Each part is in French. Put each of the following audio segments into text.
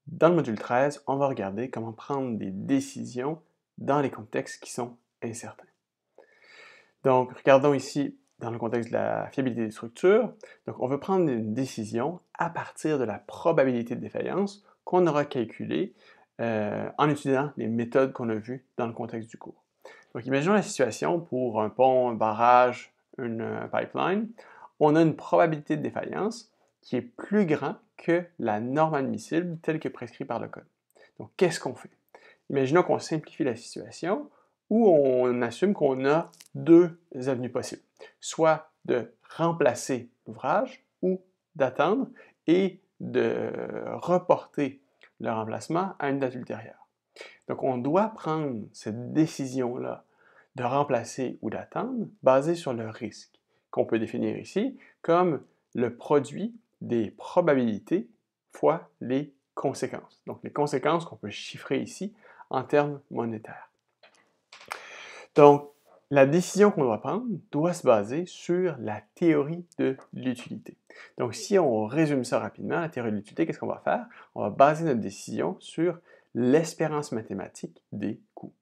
Dans le module 13, on va regarder comment prendre des décisions dans les contextes qui sont incertains. Donc, regardons ici dans le contexte de la fiabilité des structures. Donc, on veut prendre une décision à partir de la probabilité de défaillance qu'on aura calculée en utilisant les méthodes qu'on a vues dans le contexte du cours. Donc, imaginons la situation pour un pont, un barrage, une pipeline. On a une probabilité de défaillance qui est plus grande que la norme admissible telle que prescrite par le code. Donc, qu'est-ce qu'on fait? Imaginons qu'on simplifie la situation où on assume qu'on a deux avenues possibles, soit de remplacer l'ouvrage ou d'attendre et de reporter le remplacement à une date ultérieure. Donc, on doit prendre cette décision-là de remplacer ou d'attendre basée sur le risque, qu'on peut définir ici comme le produit des probabilités fois les conséquences. Donc, les conséquences qu'on peut chiffrer ici en termes monétaires. Donc, la décision qu'on doit prendre doit se baser sur la théorie de l'utilité. Donc, si on résume ça rapidement, la théorie de l'utilité, qu'est-ce qu'on va faire? On va baser notre décision sur l'espérance mathématique des coûts.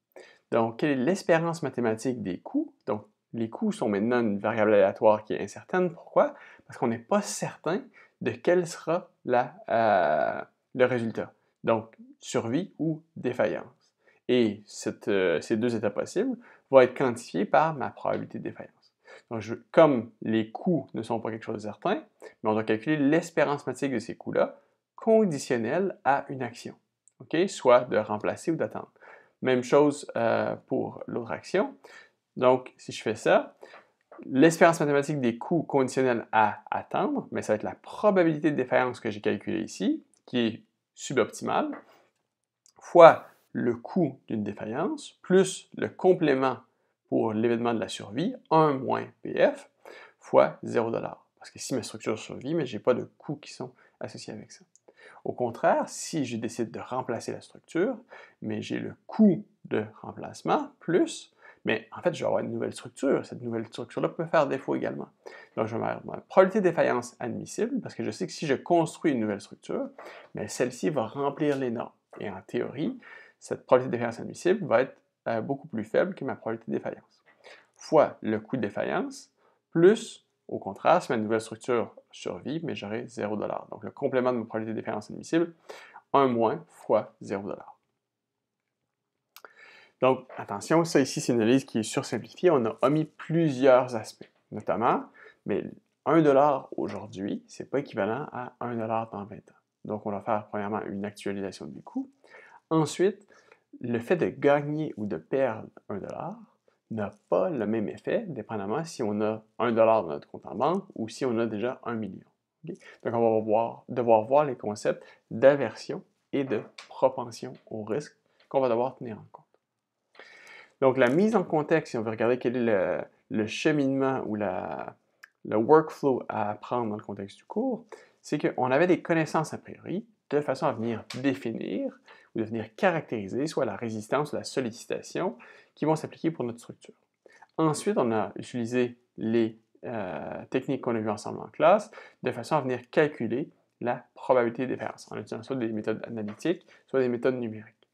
Donc, quelle est l'espérance mathématique des coûts? Donc, les coûts sont maintenant une variable aléatoire qui est incertaine. Pourquoi? Parce qu'on n'est pas certain de quel sera le résultat. Donc, survie ou défaillance. Et ces deux états possibles vont être quantifiés par ma probabilité de défaillance. Donc, comme les coûts ne sont pas quelque chose de certain, mais on doit calculer l'espérance mathématique de ces coûts-là conditionnelle à une action, okay? Soit de remplacer ou d'attendre. Même chose pour l'autre action. Donc, si je fais ça, l'espérance mathématique des coûts conditionnels à attendre, mais ça va être la probabilité de défaillance que j'ai calculée ici, qui est suboptimale, fois le coût d'une défaillance, plus le complément pour l'événement de la survie, 1 moins PF, fois 0$. Parce que si ma structure survit, mais je n'ai pas de coûts qui sont associés avec ça. Au contraire, si je décide de remplacer la structure, mais j'ai le coût de remplacement plus, mais en fait, je vais avoir une nouvelle structure. Cette nouvelle structure-là peut faire défaut également. Donc, je vais avoir ma probabilité de défaillance admissible, parce que je sais que si je construis une nouvelle structure, mais celle-ci va remplir les normes. Et en théorie, cette probabilité de défaillance admissible va être beaucoup plus faible que ma probabilité de défaillance. Fois le coût de défaillance, plus, au contraire, si ma nouvelle structure survit, mais j'aurai 0$. Donc, le complément de ma probabilité de défaillance admissible, 1 moins fois 0$. Donc, attention, ça ici, c'est une analyse qui est sursimplifiée. On a omis plusieurs aspects, notamment, mais 1$ aujourd'hui, ce n'est pas équivalent à 1$ dans 20 ans. Donc, on va faire premièrement une actualisation du coût. Ensuite, le fait de gagner ou de perdre 1$ n'a pas le même effet, dépendamment si on a 1$ dans notre compte en banque ou si on a déjà 1 million. Okay? Donc, on va devoir voir les concepts d'aversion et de propension au risque qu'on va devoir tenir en compte. Donc, la mise en contexte, si on veut regarder quel est le cheminement ou le workflow à apprendre dans le contexte du cours, c'est qu'on avait des connaissances a priori de façon à venir définir ou de venir caractériser soit la résistance ou la sollicitation qui vont s'appliquer pour notre structure. Ensuite, on a utilisé les techniques qu'on a vues ensemble en classe de façon à venir calculer la probabilité de défaillance en utilisant soit des méthodes analytiques, soit des méthodes numériques.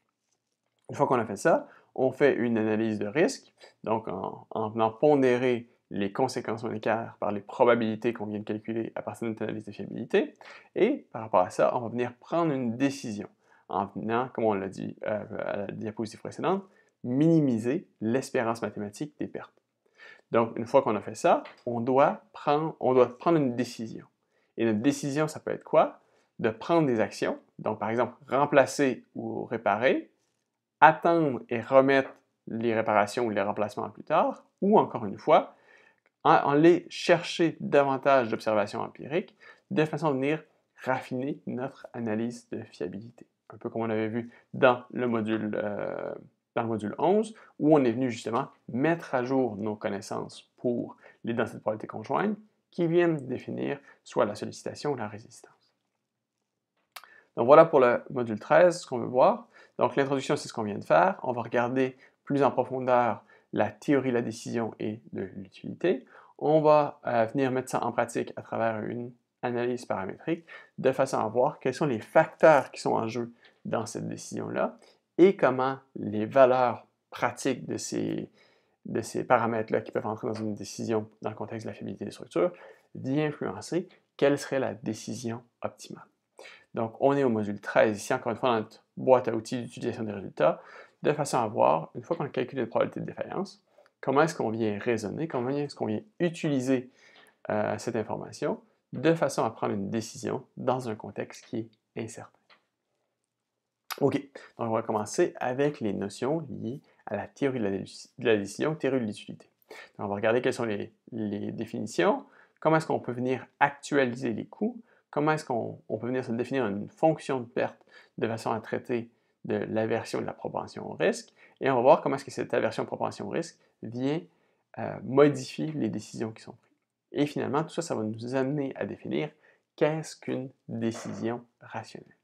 Une fois qu'on a fait ça, on fait une analyse de risque, donc en venant pondérer les conséquences monétaires par les probabilités qu'on vient de calculer à partir de notre analyse de fiabilité, et par rapport à ça, on va venir prendre une décision en venant, comme on l'a dit à la diapositive précédente, minimiser l'espérance mathématique des pertes. Donc, une fois qu'on a fait ça, on doit prendre une décision. Et notre décision, ça peut être quoi? De prendre des actions, donc par exemple, remplacer ou réparer, attendre et remettre les réparations ou les remplacements plus tard, ou encore une fois, en aller chercher davantage d'observations empiriques de façon à venir raffiner notre analyse de fiabilité. Un peu comme on avait vu dans le module 11, où on est venu justement mettre à jour nos connaissances pour les densités de probabilité conjointes qui viennent définir soit la sollicitation ou la résistance. Donc voilà pour le module 13, ce qu'on veut voir. Donc l'introduction, c'est ce qu'on vient de faire. On va regarder plus en profondeur la théorie de la décision et de l'utilité. On va venir mettre ça en pratique à travers une analyse paramétrique de façon à voir quels sont les facteurs qui sont en jeu dans cette décision-là et comment les valeurs pratiques de ces paramètres-là qui peuvent entrer dans une décision dans le contexte de la fiabilité des structures vient influencer quelle serait la décision optimale. Donc, on est au module 13, ici encore une fois dans notre boîte à outils d'utilisation des résultats, de façon à voir, une fois qu'on a calculé la probabilité de défaillance, comment est-ce qu'on vient raisonner, comment est-ce qu'on vient utiliser cette information de façon à prendre une décision dans un contexte qui est incertain. OK, donc on va commencer avec les notions liées à la théorie de la décision, théorie de l'utilité. On va regarder quelles sont les définitions, comment est-ce qu'on peut venir actualiser les coûts, comment est-ce qu'on peut venir se définir une fonction de perte de façon à traiter de l'aversion de la propension au risque, et on va voir comment est-ce que cette aversion propension au risque vient modifier les décisions qui sont prises. Et finalement, tout ça, ça va nous amener à définir qu'est-ce qu'une décision rationnelle.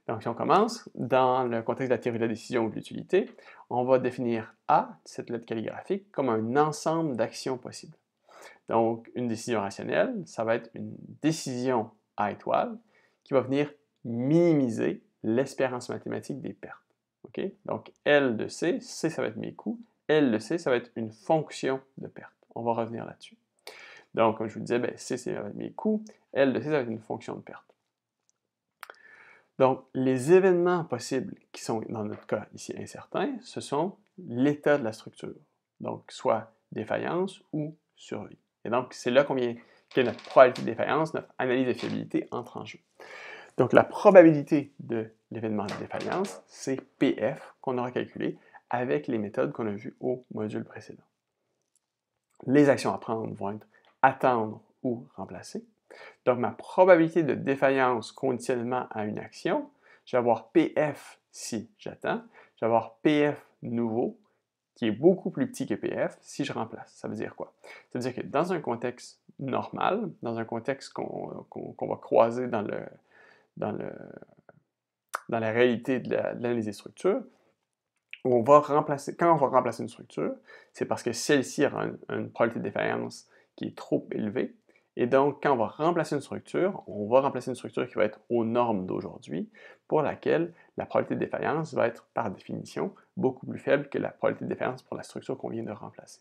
Donc, si on commence, dans le contexte de la théorie de la décision ou de l'utilité, on va définir A, cette lettre calligraphique, comme un ensemble d'actions possibles. Donc, une décision rationnelle, ça va être une décision A étoile qui va venir minimiser l'espérance mathématique des pertes. Okay? Donc, L de C, C, ça va être mes coûts. L de C, ça va être une fonction de perte. On va revenir là-dessus. Donc, comme je vous disais, C, ça va être mes coûts. L de C, ça va être une fonction de perte. Donc, les événements possibles qui sont, dans notre cas ici, incertains, ce sont l'état de la structure. Donc, soit défaillance ou survie. Et donc, c'est là que notre probabilité de défaillance, notre analyse de fiabilité entre en jeu. Donc, la probabilité de l'événement de défaillance, c'est PF qu'on aura calculé avec les méthodes qu'on a vues au module précédent. Les actions à prendre vont être attendre ou remplacer. Donc, ma probabilité de défaillance conditionnellement à une action, je vais avoir PF si j'attends, je vais avoir PF nouveau, qui est beaucoup plus petit que PF si je remplace. Ça veut dire quoi? Ça veut dire que dans un contexte normal, dans un contexte qu'on va croiser dans la réalité de l'analyse des structures, quand on va remplacer une structure, c'est parce que celle-ci aura une probabilité de défaillance qui est trop élevée. Et donc, quand on va remplacer une structure, on va remplacer une structure qui va être aux normes d'aujourd'hui, pour laquelle la probabilité de défaillance va être, par définition, beaucoup plus faible que la probabilité de défaillance pour la structure qu'on vient de remplacer.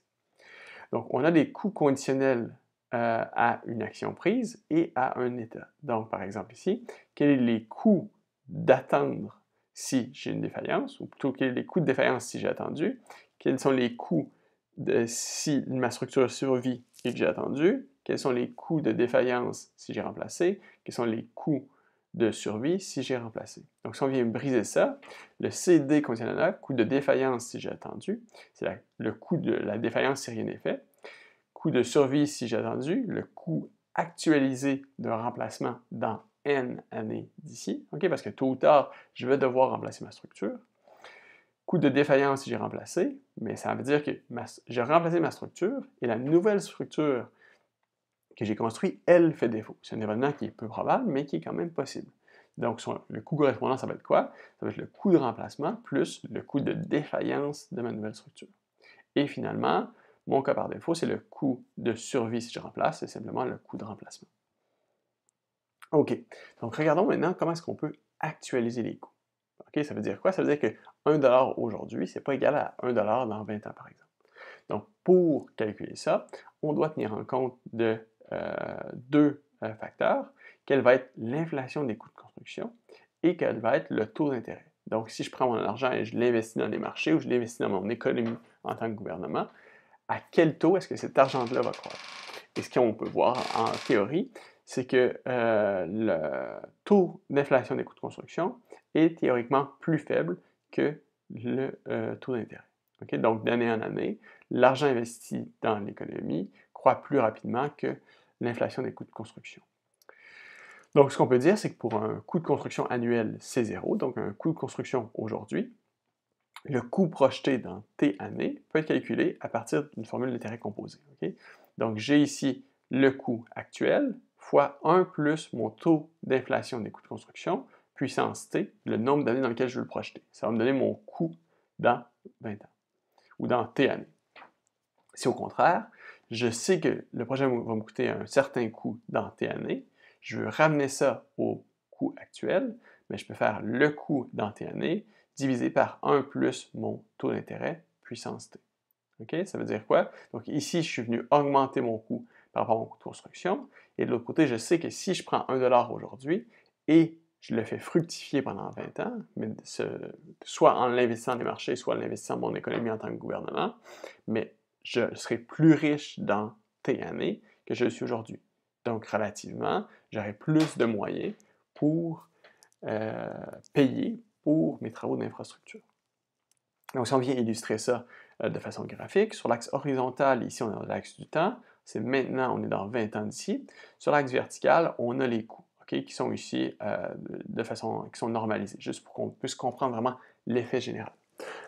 Donc, on a des coûts conditionnels à une action prise et à un état. Donc, par exemple ici, quels sont les coûts d'attendre si j'ai une défaillance, ou plutôt quels sont les coûts de défaillance si j'ai attendu, quels sont les coûts si ma structure survit et que j'ai attendu, quels sont les coûts de défaillance si j'ai remplacé, quels sont les coûts de survie si j'ai remplacé. Donc, si on vient briser ça, le CD conditionnel, coût de défaillance si j'ai attendu, c'est le coût de la défaillance si rien n'est fait, coût de survie si j'ai attendu, le coût actualisé de remplacement dans N années d'ici, okay, parce que tôt ou tard, je vais devoir remplacer ma structure. Coût de défaillance si j'ai remplacé, mais ça veut dire que j'ai remplacé ma structure et la nouvelle structure que j'ai construite, elle fait défaut. C'est un événement qui est peu probable, mais qui est quand même possible. Donc, le coût correspondant, ça va être quoi? Ça va être le coût de remplacement plus le coût de défaillance de ma nouvelle structure. Et finalement, mon cas par défaut, c'est le coût de survie si je remplace, c'est simplement le coût de remplacement. OK, donc regardons maintenant comment est-ce qu'on peut actualiser les coûts. OK, ça veut dire quoi? Ça veut dire que 1 $ aujourd'hui, c'est pas égal à 1 $ dans 20 ans, par exemple. Donc, pour calculer ça, on doit tenir en compte de deux facteurs, quelle va être l'inflation des coûts de construction et quel va être le taux d'intérêt. Donc, si je prends mon argent et je l'investis dans les marchés ou je l'investis dans mon économie en tant que gouvernement, à quel taux est-ce que cet argent-là va croître? Et ce qu'on peut voir en théorie, c'est que le taux d'inflation des coûts de construction est théoriquement plus faible que le taux d'intérêt. Okay? Donc, d'année en année, l'argent investi dans l'économie croît plus rapidement que l'inflation des coûts de construction. Donc, ce qu'on peut dire, c'est que pour un coût de construction annuel, c'est 0, donc un coût de construction aujourd'hui, le coût projeté dans T années peut être calculé à partir d'une formule d'intérêt composée. Okay? Donc, j'ai ici le coût actuel fois 1 plus mon taux d'inflation des coûts de construction, puissance T, le nombre d'années dans lesquelles je veux le projeter. Ça va me donner mon coût dans 20 ans, ou dans T années. Si au contraire, je sais que le projet va me coûter un certain coût dans T années, je veux ramener ça au coût actuel, mais je peux faire le coût dans T année divisé par 1 plus mon taux d'intérêt puissance T. OK? Ça veut dire quoi? Donc ici, je suis venu augmenter mon coût par rapport à mon coût de construction. Et de l'autre côté, je sais que si je prends 1 $ aujourd'hui et je le fais fructifier pendant 20 ans, mais soit en l'investissant dans les marchés, soit en l'investissant dans mon économie en tant que gouvernement, mais je serai plus riche dans T années que je le suis aujourd'hui. Donc, relativement, j'aurai plus de moyens pour payer pour mes travaux d'infrastructure. Donc, si on vient illustrer ça de façon graphique, sur l'axe horizontal, ici, on a l'axe du temps. C'est maintenant, on est dans 20 ans d'ici. Sur l'axe vertical, on a les coûts, okay, qui sont ici qui sont normalisés, juste pour qu'on puisse comprendre vraiment l'effet général.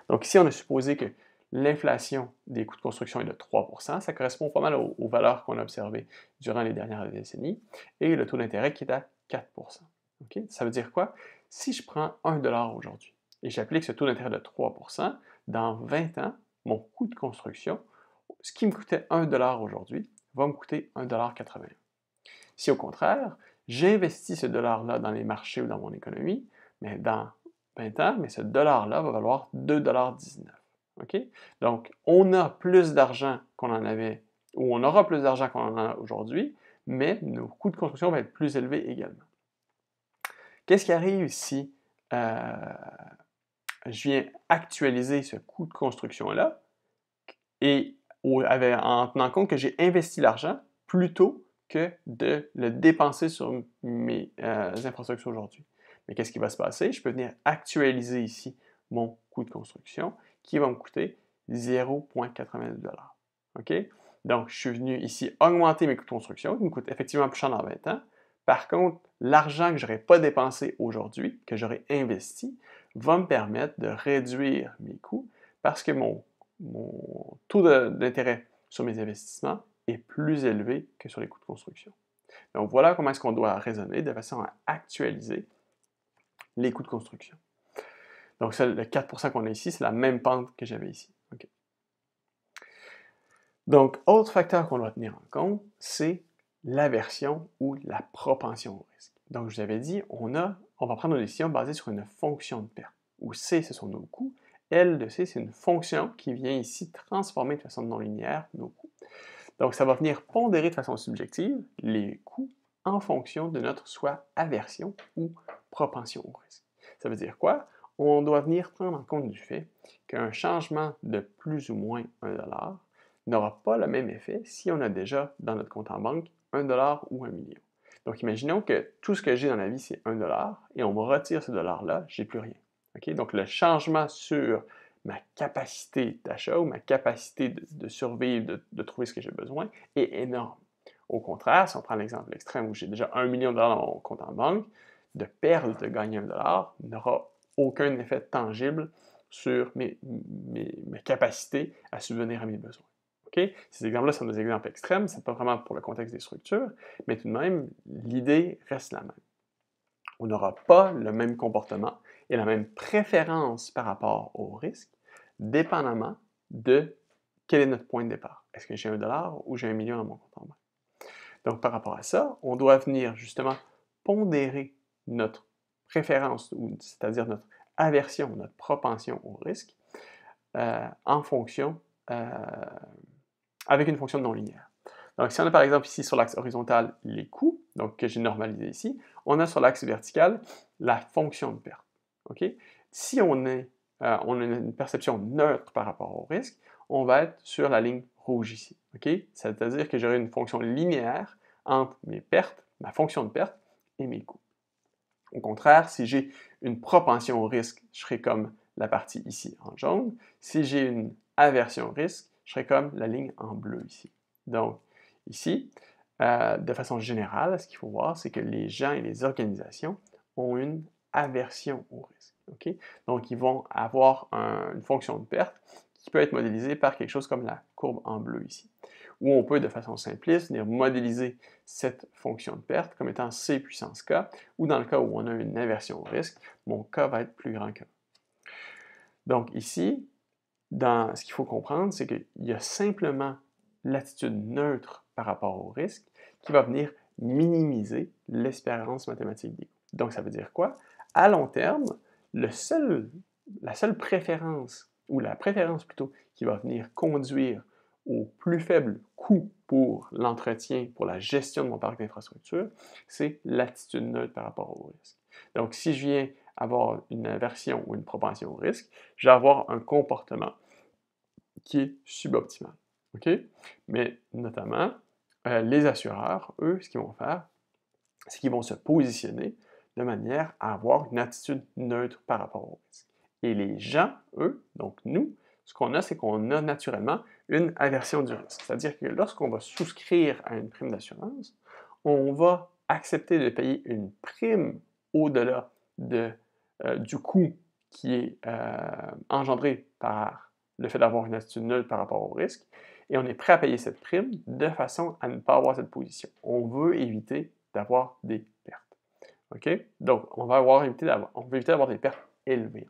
Donc ici, on a supposé que l'inflation des coûts de construction est de 3%. Ça correspond pas mal aux valeurs qu'on a observées durant les dernières décennies. Et le taux d'intérêt qui est à 4%. Okay? Ça veut dire quoi? Si je prends 1 $ aujourd'hui, et j'applique ce taux d'intérêt de 3%, dans 20 ans, mon coût de construction, ce qui me coûtait 1 $ aujourd'hui, va me coûter 1,81 $. Si au contraire, j'investis ce dollar-là dans les marchés ou dans mon économie, mais dans 20 ans, mais ce dollar-là va valoir 2,19 $. Okay? Donc, on a plus d'argent qu'on en avait, ou on aura plus d'argent qu'on en a aujourd'hui, mais nos coûts de construction vont être plus élevés également. Qu'est-ce qui arrive si je viens actualiser ce coût de construction-là et en tenant compte que j'ai investi l'argent plutôt que de le dépenser sur mes infrastructures aujourd'hui? Mais qu'est-ce qui va se passer? Je peux venir actualiser ici mon coût de construction qui va me coûter 0,82 $. OK? Donc, je suis venu ici augmenter mes coûts de construction qui me coûtent effectivement plus cher dans 20 ans. Par contre, l'argent que je n'aurais pas dépensé aujourd'hui, que j'aurais investi, va me permettre de réduire mes coûts parce que mon taux d'intérêt sur mes investissements est plus élevé que sur les coûts de construction. Donc voilà comment est-ce qu'on doit raisonner de façon à actualiser les coûts de construction. Donc ça, le 4% qu'on a ici, c'est la même pente que j'avais ici. Okay. Donc, autre facteur qu'on doit tenir en compte, c'est l'aversion ou la propension au risque. Donc, je vous avais dit, on va prendre une décision basée sur une fonction de perte, où C, ce sont nos coûts, L de C, c'est une fonction qui vient ici transformer de façon non linéaire nos coûts. Donc, ça va venir pondérer de façon subjective les coûts en fonction de notre soit aversion ou propension au risque. Ça veut dire quoi? On doit venir prendre en compte du fait qu'un changement de plus ou moins 1 $ n'aura pas le même effet si on a déjà dans notre compte en banque 1 $ ou 1 million. Donc, imaginons que tout ce que j'ai dans la vie, c'est 1 $ et on me retire ce dollar-là, j'ai plus rien. Okay? Donc, le changement sur ma capacité d'achat ou ma capacité de survivre, de trouver ce que j'ai besoin est énorme. Au contraire, si on prend l'exemple extrême où j'ai déjà 1 million de dollars dans mon compte en banque, de perdre, de gagner 1 $ n'aura aucun effet tangible sur mes capacités à subvenir à mes besoins. Okay? Ces exemples-là sont des exemples extrêmes, ce n'est pas vraiment pour le contexte des structures, mais tout de même, l'idée reste la même. On n'aura pas le même comportement et la même préférence par rapport au risque, dépendamment de quel est notre point de départ. Est-ce que j'ai 1 $ ou j'ai 1 million dans mon compte en banque? Donc, par rapport à ça, on doit venir justement pondérer notre préférence, c'est-à-dire notre aversion, notre propension au risque, en fonction, avec une fonction non linéaire. Donc, si on a par exemple ici sur l'axe horizontal les coûts, donc que j'ai normalisé ici, on a sur l'axe vertical la fonction de perte. Okay? Si on a une perception neutre par rapport au risque, on va être sur la ligne rouge ici. Okay? C'est-à-dire que j'aurai une fonction linéaire entre mes pertes, ma fonction de perte et mes coûts. Au contraire, si j'ai une propension au risque, je serai comme la partie ici en jaune. Si j'ai une aversion au risque, je serai comme la ligne en bleu ici. Donc, ici, de façon générale, ce qu'il faut voir, c'est que les gens et les organisations ont une aversion au risque. Okay? Donc, ils vont avoir une fonction de perte qui peut être modélisée par quelque chose comme la courbe en bleu ici, où on peut, de façon simpliste, venir modéliser cette fonction de perte comme étant C puissance K, ou dans le cas où on a une aversion au risque, mon K va être plus grand que 1. Donc ici, ce qu'il faut comprendre, c'est qu'il y a simplement l'attitude neutre par rapport au risque qui va venir minimiser l'espérance mathématique des coûts. Donc ça veut dire quoi? À long terme, la seule préférence, ou la préférence plutôt, qui va venir conduire au plus faible coût pour l'entretien, pour la gestion de mon parc d'infrastructure, c'est l'attitude neutre par rapport au risque. Donc, si je viens avoir une aversion ou une propension au risque, je vais avoir un comportement qui est suboptimal. OK? Mais notamment, les assureurs, eux, ce qu'ils vont faire, c'est qu'ils vont se positionner de manière à avoir une attitude neutre par rapport au risque. Et les gens, eux, donc nous, ce qu'on a, c'est qu'on a naturellement une aversion du risque. C'est-à-dire que lorsqu'on va souscrire à une prime d'assurance, on va accepter de payer une prime au-delà du coût qui est engendré par le fait d'avoir une attitude neutre par rapport au risque, et on est prêt à payer cette prime de façon à ne pas avoir cette position. On veut éviter d'avoir des pertes. OK? Donc, on veut éviter d'avoir des pertes élevées.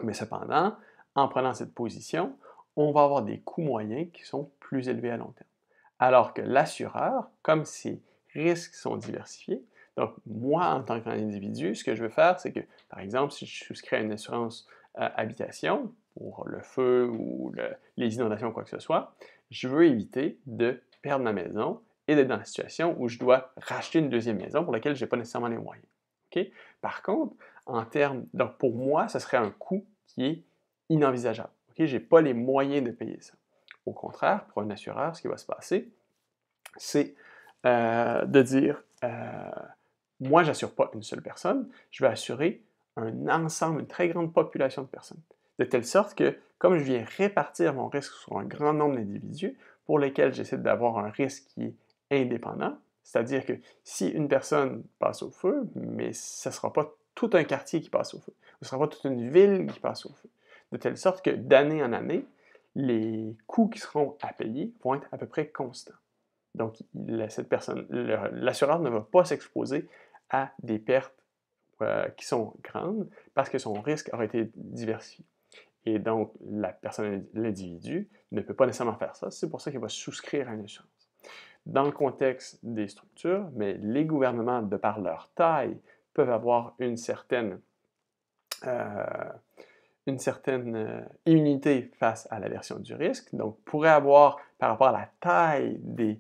Mais cependant, en prenant cette position, on va avoir des coûts moyens qui sont plus élevés à long terme. Alors que l'assureur, comme ses risques sont diversifiés, donc moi, en tant qu'individu, ce que je veux faire, c'est que, par exemple, si je souscris à une assurance habitation, pour le feu ou les inondations, quoi que ce soit, je veux éviter de perdre ma maison et d'être dans la situation où je dois racheter une deuxième maison pour laquelle je n'ai pas nécessairement les moyens. Okay? Par contre, donc pour moi, ce serait un coût qui est inenvisageable. Okay? Je n'ai pas les moyens de payer ça. Au contraire, pour un assureur, ce qui va se passer, c'est de dire moi, je n'assure pas une seule personne, je vais assurer un ensemble, une très grande population de personnes. De telle sorte que, comme je viens répartir mon risque sur un grand nombre d'individus, pour lesquels j'essaie d'avoir un risque qui est indépendant, c'est-à-dire que si une personne passe au feu, mais ce ne sera pas tout un quartier qui passe au feu, ce ne sera pas toute une ville qui passe au feu. De telle sorte que d'année en année, les coûts qui seront à payer vont être à peu près constants. Donc, l'assureur ne va pas s'exposer à des pertes qui sont grandes parce que son risque aura été diversifié. Et donc, l'individu ne peut pas nécessairement faire ça. C'est pour ça qu'il va souscrire à une assurance. Dans le contexte des structures, mais les gouvernements, de par leur taille, peuvent avoir une certaine immunité face à l'aversion du risque. Donc, pourrait avoir, par rapport à la taille des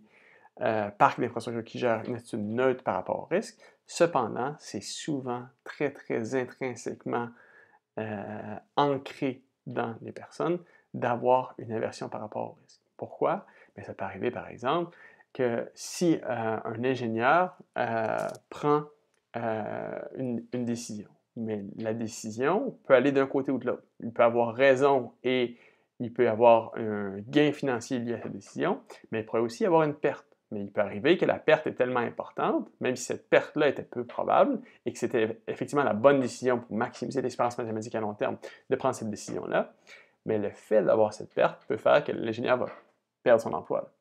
parcs d'infrastructures qui gèrent une attitude neutre par rapport au risque. Cependant, c'est souvent très, très intrinsèquement ancré dans les personnes d'avoir une aversion par rapport au risque. Pourquoi? Bien, ça peut arriver, par exemple, que si un ingénieur prend une décision, mais la décision peut aller d'un côté ou de l'autre. Il peut avoir raison et il peut avoir un gain financier lié à sa décision, mais il pourrait aussi avoir une perte. Mais il peut arriver que la perte est tellement importante, même si cette perte-là était peu probable, et que c'était effectivement la bonne décision pour maximiser l'expérience mathématique à long terme de prendre cette décision-là, mais le fait d'avoir cette perte peut faire que l'ingénieur va perdre son emploi.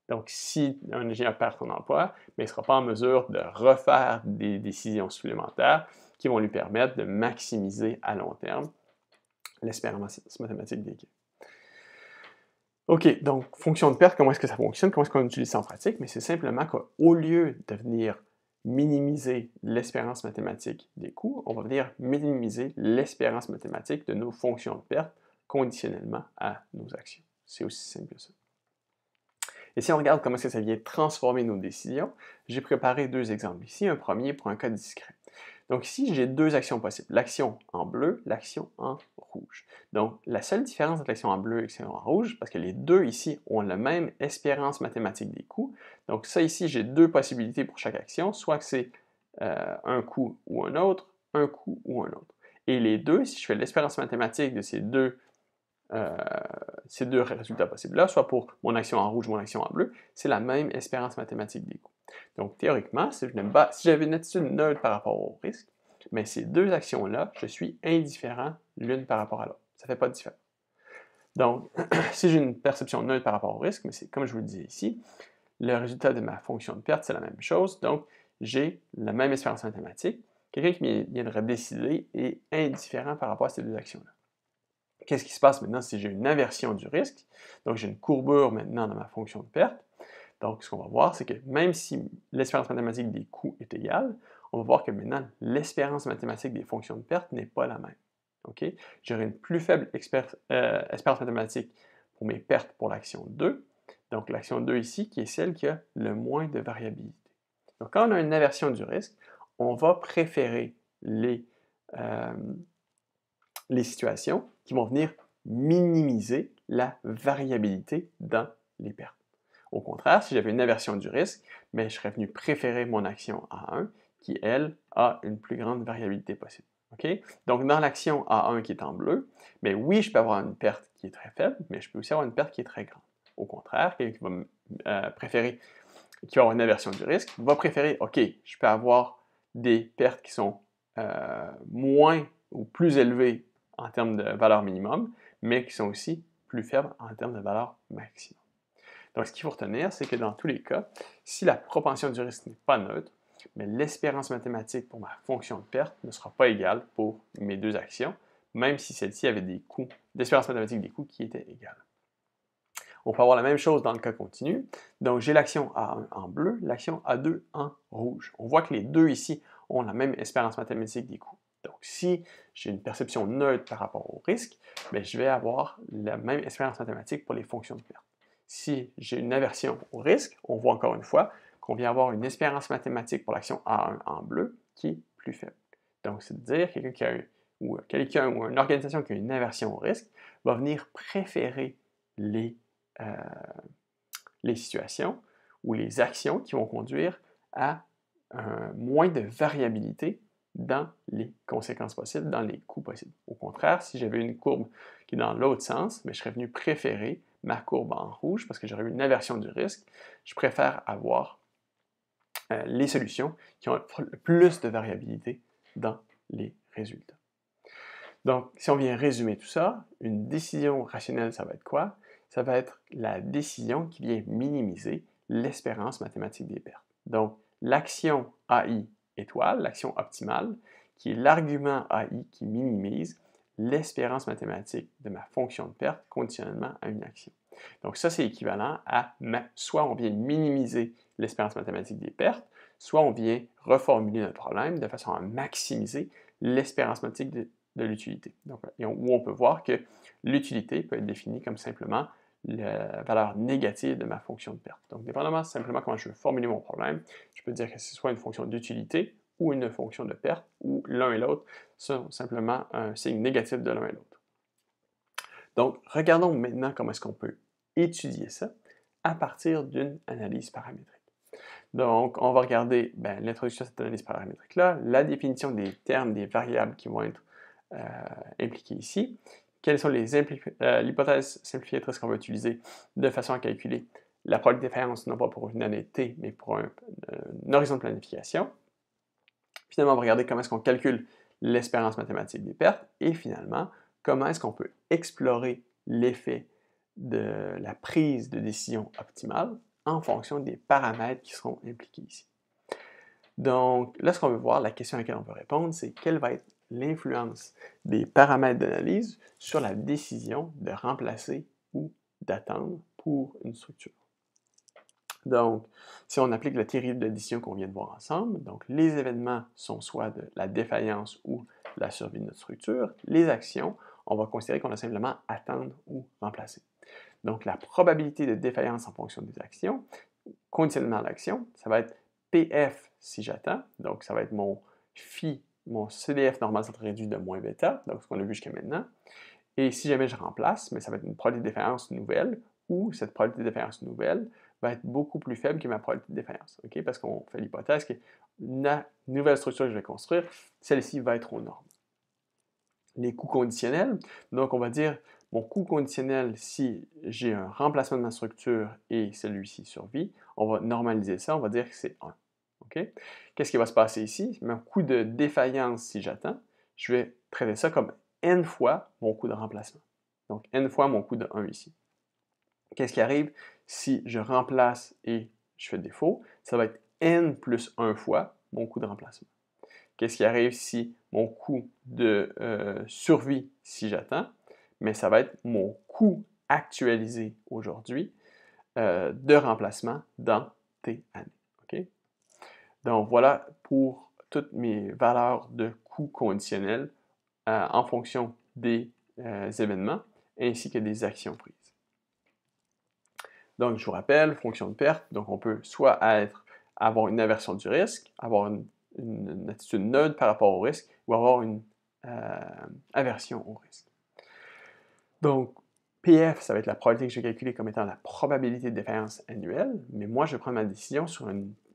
Donc, si un ingénieur perd son emploi, mais il ne sera pas en mesure de refaire des décisions supplémentaires qui vont lui permettre de maximiser à long terme l'espérance mathématique des gains. OK, donc fonction de perte, comment est-ce que ça fonctionne? Comment est-ce qu'on utilise ça en pratique? Mais c'est simplement qu'au lieu de venir minimiser l'espérance mathématique des coûts, on va venir minimiser l'espérance mathématique de nos fonctions de perte conditionnellement à nos actions. C'est aussi simple que ça. Et si on regarde comment est-ce que ça vient transformer nos décisions, j'ai préparé deux exemples ici, un premier pour un cas discret. Donc ici, j'ai deux actions possibles, l'action en bleu, l'action en rouge. Donc la seule différence entre l'action en bleu et l'action en rouge, parce que les deux ici ont la même espérance mathématique des coûts, donc ça ici, j'ai deux possibilités pour chaque action, soit que c'est un coût ou un autre, un coût ou un autre. Et les deux, si je fais l'espérance mathématique de ces deux résultats possibles-là, soit pour mon action en rouge ou mon action en bleu, c'est la même espérance mathématique des coûts. Donc, théoriquement, si j'avais une attitude neutre par rapport au risque, mais ces deux actions-là, je suis indifférent l'une par rapport à l'autre. Ça ne fait pas de différence. Donc, si j'ai une perception neutre par rapport au risque, mais c'est comme je vous le disais ici, le résultat de ma fonction de perte, c'est la même chose. Donc, j'ai la même espérance mathématique. Quelqu'un qui viendrait décider est indifférent par rapport à ces deux actions-là. Qu'est-ce qui se passe maintenant si j'ai une aversion du risque? Donc, j'ai une courbure maintenant dans ma fonction de perte. Donc, ce qu'on va voir, c'est que même si l'espérance mathématique des coûts est égale, on va voir que maintenant, l'espérance mathématique des fonctions de perte n'est pas la même. Okay? J'aurai une plus faible espérance mathématique pour mes pertes pour l'action 2. Donc, l'action 2 ici, qui est celle qui a le moins de variabilité. Donc, quand on a une aversion du risque, on va préférer les situations qui vont venir minimiser la variabilité dans les pertes. Au contraire, si j'avais une aversion du risque, mais je serais venu préférer mon action A1 qui, elle, a une plus grande variabilité possible. Okay? Donc, dans l'action A1 qui est en bleu, mais oui, je peux avoir une perte qui est très faible, mais je peux aussi avoir une perte qui est très grande. Au contraire, quelqu'un qui va préférer, qui va avoir une aversion du risque, va préférer, OK, je peux avoir des pertes qui sont moins ou plus élevées en termes de valeur minimum, mais qui sont aussi plus faibles en termes de valeur maximum. Donc, ce qu'il faut retenir, c'est que dans tous les cas, si la propension du risque n'est pas neutre, mais l'espérance mathématique pour ma fonction de perte ne sera pas égale pour mes deux actions, même si celle-ci avait des coûts, l'espérance mathématique des coûts qui étaient égales. On peut avoir la même chose dans le cas continu. Donc, j'ai l'action A1 en bleu, l'action A2 en rouge. On voit que les deux ici ont la même espérance mathématique des coûts. Donc, si j'ai une perception neutre par rapport au risque, bien, je vais avoir la même espérance mathématique pour les fonctions de perte. Si j'ai une aversion au risque, on voit encore une fois qu'on vient avoir une espérance mathématique pour l'action A1 en bleu qui est plus faible. Donc, c'est-à-dire que quelqu'un ou une organisation qui a une aversion au risque va venir préférer les situations ou les actions qui vont conduire à moins de variabilité dans les conséquences possibles, dans les coûts possibles. Au contraire, si j'avais une courbe qui est dans l'autre sens, mais je serais venu préférer ma courbe en rouge parce que j'aurais eu une aversion du risque. Je préfère avoir les solutions qui ont le plus de variabilité dans les résultats. Donc, si on vient résumer tout ça, une décision rationnelle, ça va être quoi? Ça va être la décision qui vient minimiser l'espérance mathématique des pertes. Donc, l'action AI étoile, l'action optimale, qui est l'argument AI qui minimise l'espérance mathématique de ma fonction de perte conditionnellement à une action. Donc ça, c'est équivalent à soit on vient minimiser l'espérance mathématique des pertes, soit on vient reformuler notre problème de façon à maximiser l'espérance mathématique de l'utilité. Donc, où on peut voir que l'utilité peut être définie comme simplement la valeur négative de ma fonction de perte. Donc, dépendamment simplement comment je veux formuler mon problème, je peux dire que c'est soit une fonction d'utilité ou une fonction de perte, ou l'un et l'autre sont simplement un signe négatif de l'un et l'autre. Donc, regardons maintenant comment est-ce qu'on peut étudier ça à partir d'une analyse paramétrique. Donc, on va regarder l'introduction de cette analyse paramétrique-là, la définition des termes, des variables qui vont être impliquées ici, quelles sont les hypothèses simplificatrices qu'on va utiliser de façon à calculer la probabilité de défaillance, non pas pour une année T, mais pour un horizon de planification. Finalement, on va regarder comment est-ce qu'on calcule l'espérance mathématique des pertes, et finalement, comment est-ce qu'on peut explorer l'effet de la prise de décision optimale en fonction des paramètres qui seront impliqués ici. Donc, là, ce qu'on veut voir, la question à laquelle on peut répondre, c'est quelle va être l'influence des paramètres d'analyse sur la décision de remplacer ou d'attendre pour une structure. Donc, si on applique la théorie de décision qu'on vient de voir ensemble, donc les événements sont soit de la défaillance ou la survie de notre structure, les actions, on va considérer qu'on a simplement attendre ou remplacer. Donc, la probabilité de défaillance en fonction des actions, conditionnement à l'action, ça va être PF si j'attends, donc ça va être mon phi, mon CDF normal centré réduit de moins bêta, donc ce qu'on a vu jusqu'à maintenant. Et si jamais je remplace, mais ça va être une probabilité de défaillance nouvelle, ou cette probabilité de défaillance nouvelle va être beaucoup plus faible que ma probabilité de défaillance, okay? Parce qu'on fait l'hypothèse que la nouvelle structure que je vais construire, celle-ci va être aux normes. Les coûts conditionnels, donc on va dire mon coût conditionnel si j'ai un remplacement de ma structure et celui-ci survit, on va normaliser ça, on va dire que c'est 1. Okay? Qu'est-ce qui va se passer ici? Mon coût de défaillance si j'attends, je vais traiter ça comme n fois mon coût de remplacement. Donc n fois mon coût de 1 ici. Qu'est-ce qui arrive si je remplace et je fais défaut? Ça va être n plus 1 fois mon coût de remplacement. Qu'est-ce qui arrive si mon coût de survie, si j'attends? Mais ça va être mon coût actualisé aujourd'hui de remplacement dans T années. Okay? Donc voilà pour toutes mes valeurs de coûts conditionnels en fonction des événements ainsi que des actions prises. Donc, je vous rappelle, fonction de perte, donc on peut soit avoir une aversion du risque, avoir une attitude neutre par rapport au risque, ou avoir une aversion au risque. Donc, PF, ça va être la probabilité que je vais calculer comme étant la probabilité de défaillance annuelle, mais moi, je vais prendre ma décision sur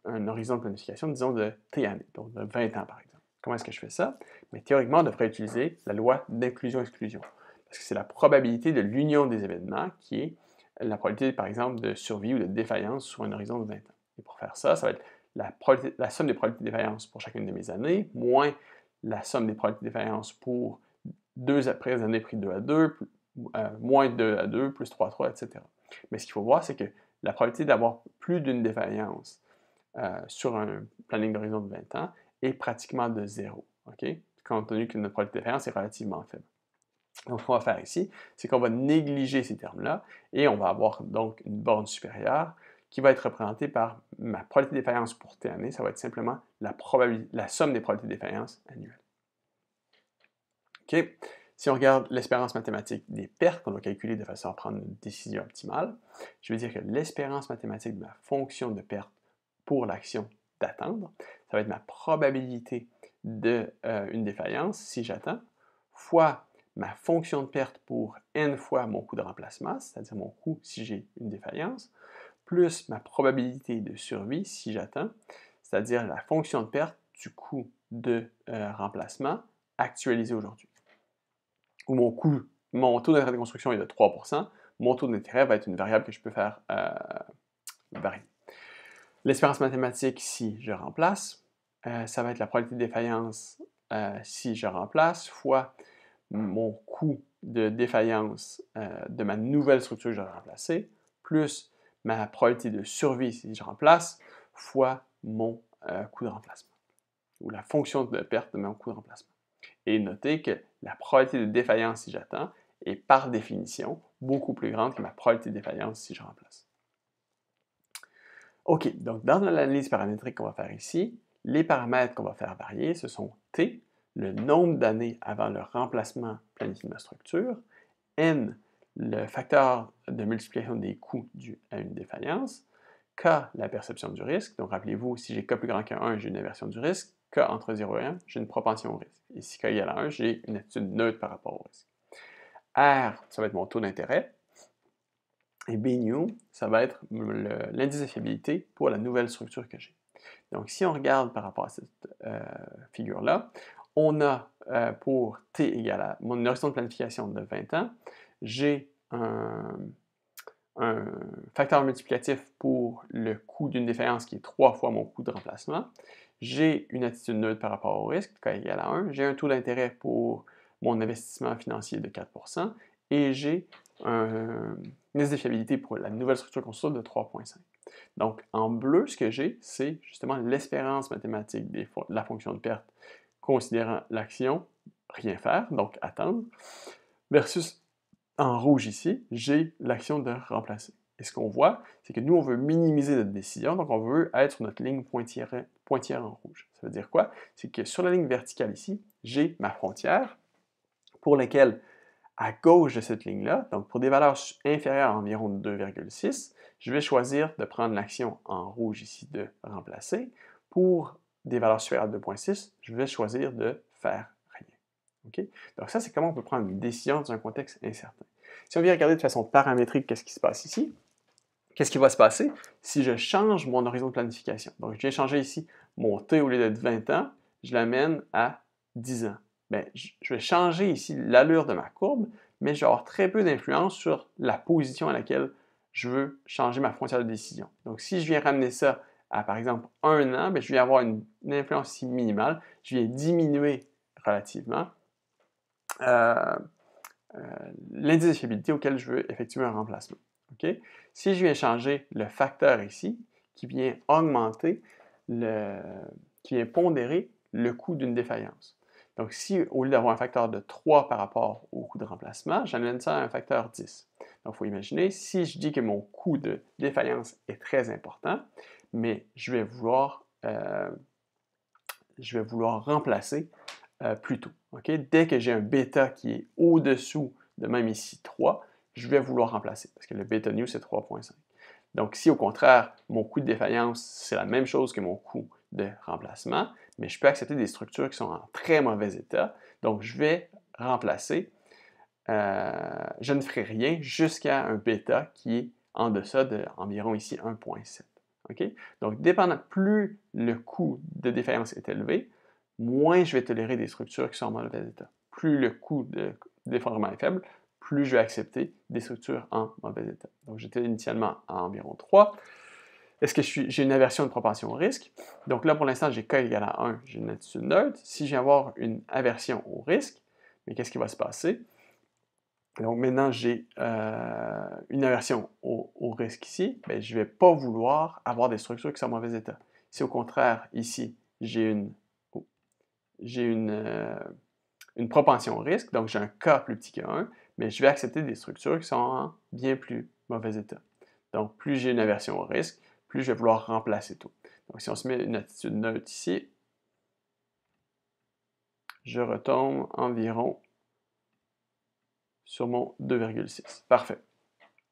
un horizon de planification, disons, de T années, donc de 20 ans, par exemple. Comment est-ce que je fais ça? Mais théoriquement, on devrait utiliser la loi d'inclusion-exclusion, parce que c'est la probabilité de l'union des événements qui est la probabilité, par exemple, de survie ou de défaillance sur un horizon de 20 ans. Et pour faire ça, ça va être la somme des probabilités de défaillance pour chacune de mes années, moins la somme des probabilités de défaillance pour 2 après les années pris 2 à 2, moins 2 à 2, plus 3 à 3, etc. Mais ce qu'il faut voir, c'est que la probabilité d'avoir plus d'une défaillance sur un planning d'horizon de 20 ans est pratiquement de 0, okay? Compte tenu que notre probabilité de défaillance est relativement faible. Donc, ce qu'on va faire ici, c'est qu'on va négliger ces termes-là et on va avoir donc une borne supérieure qui va être représentée par ma probabilité de défaillance pour T année. Ça va être simplement la somme des probabilités de défaillance annuelles. OK? Si on regarde l'espérance mathématique des pertes qu'on va calculer de façon à prendre une décision optimale, je veux dire que l'espérance mathématique de ma fonction de perte pour l'action d'attendre, ça va être ma probabilité d'une défaillance, si j'attends, fois ma fonction de perte pour n fois mon coût de remplacement, c'est-à-dire mon coût si j'ai une défaillance, plus ma probabilité de survie si j'attends, c'est-à-dire la fonction de perte du coût de remplacement actualisé aujourd'hui. Où mon taux d'intérêt de construction est de 3%, mon taux d'intérêt va être une variable que je peux faire varier. L'espérance mathématique, si je remplace, ça va être la probabilité de défaillance si je remplace, fois mon coût de défaillance de ma nouvelle structure que je vais remplacer, plus ma probabilité de survie si je remplace, fois mon coût de remplacement, ou la fonction de perte de mon coût de remplacement. Et notez que la probabilité de défaillance si j'attends est par définition beaucoup plus grande que ma probabilité de défaillance si je remplace. OK, donc dans l'analyse paramétrique qu'on va faire ici, les paramètres qu'on va faire varier, ce sont T, le nombre d'années avant le remplacement planifié de ma structure, N, le facteur de multiplication des coûts dû à une défaillance, K, la perception du risque. Donc rappelez-vous, si j'ai K plus grand que 1, j'ai une aversion du risque. K entre 0 et 1, j'ai une propension au risque. Et si K égale à 1, j'ai une attitude neutre par rapport au risque. R, ça va être mon taux d'intérêt. Et B new, ça va être l'indice de fiabilité pour la nouvelle structure que j'ai. Donc, si on regarde par rapport à cette figure-là, on a pour T égale à mon horizon de planification de 20 ans, j'ai un facteur multiplicatif pour le coût d'une défaillance qui est 3 fois mon coût de remplacement. J'ai une attitude neutre par rapport au risque, K égale à 1. J'ai un taux d'intérêt pour mon investissement financier de 4%. Et j'ai un indice de fiabilité pour la nouvelle structure construite de 3,5. Donc, en bleu, ce que j'ai, c'est justement l'espérance mathématique de la fonction de perte considérant l'action rien faire, donc attendre, versus en rouge ici, j'ai l'action de remplacer. Et ce qu'on voit, c'est que nous, on veut minimiser notre décision, donc on veut être sur notre ligne pointillère en rouge. Ça veut dire quoi? C'est que sur la ligne verticale ici, j'ai ma frontière pour laquelle, à gauche de cette ligne-là, donc pour des valeurs inférieures à environ 2,6, je vais choisir de prendre l'action en rouge ici de remplacer. Pour des valeurs supérieures à 2,6, je vais choisir de faire rien. Okay? Donc ça, c'est comment on peut prendre une décision dans un contexte incertain. Si on vient regarder de façon paramétrique, qu'est-ce qui se passe ici? Qu'est-ce qui va se passer si je change mon horizon de planification? Donc, je viens changer ici mon T au lieu d'être 20 ans, je l'amène à 10 ans. Bien, je vais changer ici l'allure de ma courbe, mais je vais avoir très peu d'influence sur la position à laquelle je veux changer ma frontière de décision. Donc, si je viens ramener ça à, par exemple, 1 an, bien, je viens avoir une influence ici minimale. Je viens diminuer relativement l'indice de fiabilité auquel je veux effectuer un remplacement. Okay? Si je viens changer le facteur ici, qui vient augmenter, qui vient pondérer le coût d'une défaillance. Donc, si au lieu d'avoir un facteur de 3 par rapport au coût de remplacement, j'amène ça à un facteur 10. Donc, il faut imaginer, si je dis que mon coût de défaillance est très important, mais je vais vouloir je vais vouloir remplacer plus tôt. Okay? Dès que j'ai un bêta qui est au-dessous de même ici 3, je vais vouloir remplacer parce que le bêta new c'est 3.5. Donc si au contraire, mon coût de défaillance, c'est la même chose que mon coût de remplacement, mais je peux accepter des structures qui sont en très mauvais état, donc je vais remplacer, je ne ferai rien jusqu'à un bêta qui est en deçà d'environ ici 1.7. Okay? Donc, dépendant, plus le coût de défaillance est élevé, moins je vais tolérer des structures qui sont en mauvais état. Plus le coût d'effondrement est faible, plus je vais accepter des structures en mauvais état. Donc, j'étais initialement à environ 3. Est-ce que j'ai une aversion de propension au risque? Donc là, pour l'instant, j'ai K égale à 1, j'ai une attitude neutre. Si je viens avoir une aversion au risque, mais qu'est-ce qui va se passer? Donc maintenant, j'ai une aversion au risque ici, bien, je ne vais pas vouloir avoir des structures qui sont en mauvais état. Si au contraire, ici, j'ai une propension au risque, donc j'ai un K plus petit que 1, mais je vais accepter des structures qui sont en bien plus mauvais état. Donc plus j'ai une aversion au risque, plus je vais vouloir remplacer tout. Donc si on se met une attitude neutre ici, je retombe environ sur mon 2,6. Parfait.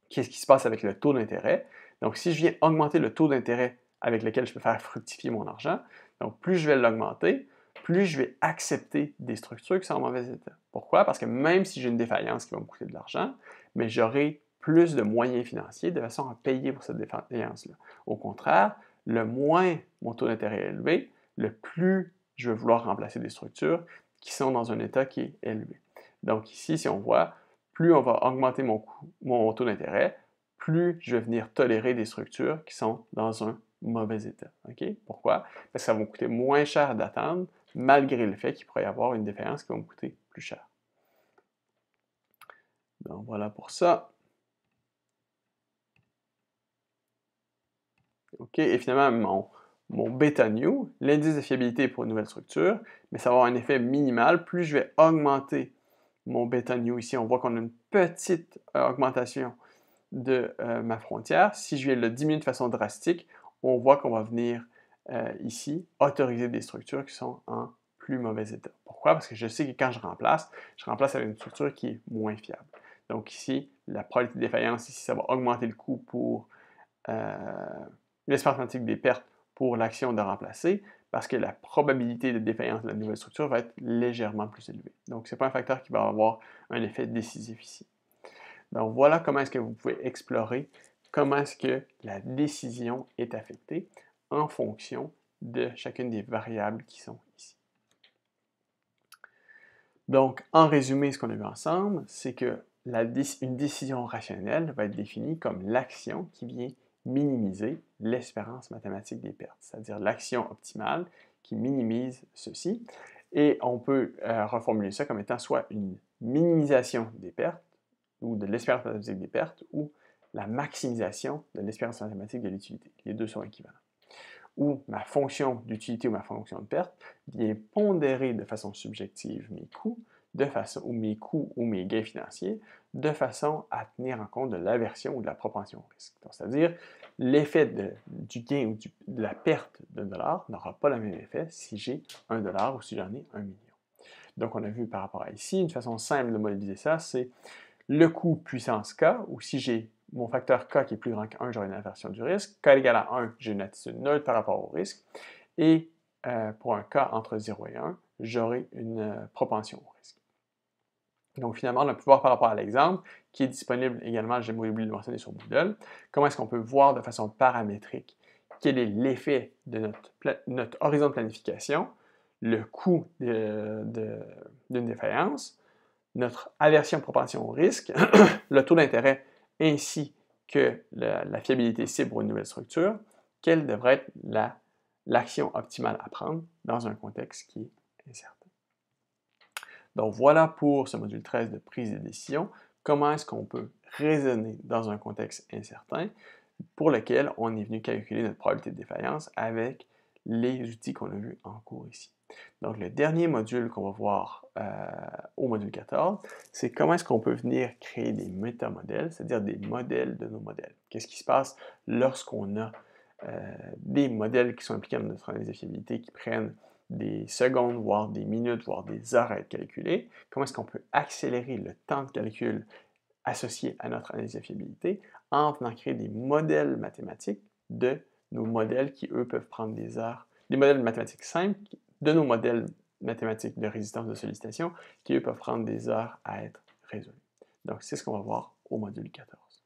Qu'est-ce qui se passe avec le taux d'intérêt? Donc, si je viens augmenter le taux d'intérêt avec lequel je peux faire fructifier mon argent, donc plus je vais l'augmenter, plus je vais accepter des structures qui sont en mauvais état. Pourquoi? Parce que même si j'ai une défaillance qui va me coûter de l'argent, mais j'aurai plus de moyens financiers de façon à payer pour cette défaillance-là. Au contraire, le moins mon taux d'intérêt est élevé, le plus je vais vouloir remplacer des structures qui sont dans un état qui est élevé. Donc ici, si on voit, plus on va augmenter mon taux d'intérêt, plus je vais venir tolérer des structures qui sont dans un mauvais état. Okay? Pourquoi? Parce que ça va me coûter moins cher d'attendre, malgré le fait qu'il pourrait y avoir une défaillance qui va me coûter plus cher. Donc voilà pour ça. OK, et finalement, mon bêta new, l'indice de fiabilité pour une nouvelle structure, mais ça va avoir un effet minimal. Plus je vais augmenter mon bêta new ici, on voit qu'on a une petite augmentation de ma frontière. Si je viens le diminuer de façon drastique, on voit qu'on va venir ici autoriser des structures qui sont en plus mauvais état. Pourquoi? Parce que je sais que quand je remplace avec une structure qui est moins fiable. Donc ici, la probabilité de défaillance, ici, ça va augmenter le coût pour l'espérance mathématique des pertes pour l'action de remplacer, parce que la probabilité de défaillance de la nouvelle structure va être légèrement plus élevée. Donc, ce n'est pas un facteur qui va avoir un effet décisif ici. Donc, voilà comment est-ce que vous pouvez explorer comment est-ce que la décision est affectée en fonction de chacune des variables qui sont ici. Donc, en résumé, ce qu'on a vu ensemble, c'est que une décision rationnelle va être définie comme l'action qui vient minimiser l'espérance mathématique des pertes, c'est-à-dire l'action optimale qui minimise ceci. Et on peut reformuler ça comme étant soit une minimisation des pertes, ou de l'espérance mathématique des pertes, ou la maximisation de l'espérance mathématique de l'utilité. Les deux sont équivalents. Ou ma fonction d'utilité ou ma fonction de perte vient pondérer de façon subjective mes coûts, ou mes coûts ou mes gains financiers, de façon à tenir en compte de l'aversion ou de la propension au risque. C'est-à-dire, l'effet du gain ou de la perte d'un dollar n'aura pas le même effet si j'ai $1 ou si j'en ai 1 million. Donc, on a vu par rapport à ici, une façon simple de modéliser ça, c'est le coût puissance K, ou si j'ai mon facteur K qui est plus grand que 1, j'aurai une aversion du risque. K égale à 1, j'ai une attitude neutre par rapport au risque. Et pour un K entre 0 et 1, j'aurai une propension au risque. Donc finalement, on a pu voir par rapport à l'exemple, qui est disponible également, j'ai oublié de le mentionner sur Moodle, comment est-ce qu'on peut voir de façon paramétrique quel est l'effet de notre horizon de planification, le coût d'une défaillance, notre aversion-propension au risque, le taux d'intérêt ainsi que la fiabilité cible pour une nouvelle structure, quelle devrait être l'action optimale à prendre dans un contexte qui est incertain. Donc voilà pour ce module 13 de prise de décision. Comment est-ce qu'on peut raisonner dans un contexte incertain pour lequel on est venu calculer notre probabilité de défaillance avec les outils qu'on a vus en cours ici. Donc, le dernier module qu'on va voir au module 14, c'est comment est-ce qu'on peut venir créer des métamodèles, c'est-à-dire des modèles de nos modèles. Qu'est-ce qui se passe lorsqu'on a des modèles qui sont impliqués dans notre analyse de fiabilité, qui prennent des secondes, voire des minutes, voire des heures à être calculées, comment est-ce qu'on peut accélérer le temps de calcul associé à notre analyse de fiabilité en venant créer des modèles mathématiques de nos modèles qui, eux, peuvent prendre des heures, des modèles mathématiques simples de nos modèles mathématiques de résistance de sollicitation qui, eux, peuvent prendre des heures à être résolus. Donc, c'est ce qu'on va voir au module 14.